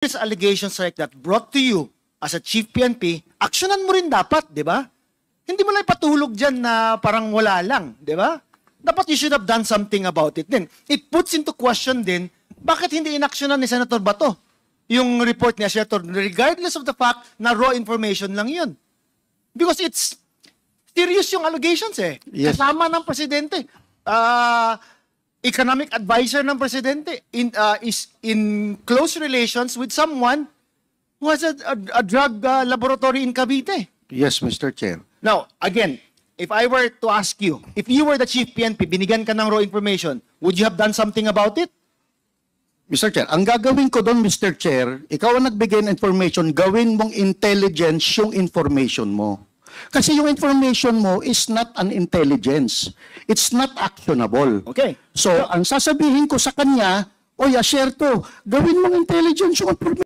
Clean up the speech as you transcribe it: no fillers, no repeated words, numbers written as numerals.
There's allegations like that brought to you as a chief PNP, aksyonan mo rin dapat, di ba? Hindi mo lang ipatulog dyan na parang wala lang, di ba? Dapat you should have done something about it din. It puts into question din, bakit hindi inaksyonan ni Senator Bato yung report niya, Senator, regardless of the fact na raw information lang yun. Because it's serious yung allegations eh. Yes. Kasama ng presidente. Economic advisor ng presidente is in close relations with someone who has a drug laboratory in Cavite. Yes, Mr. Chair. Now, again, if I were to ask you, if you were the chief PNP, binigyan ka ng raw information, would you have done something about it? Mr. Chair, ang gagawin ko doon, Mr. Chair, ikaw ang nagbigay ng information, gawin mong intelligence yung information mo. Kasi yung information mo is not an intelligence. It's not actionable. Okay. So, ang sasabihin ko sa kanya, o share to, gawin mong intelligence yung information.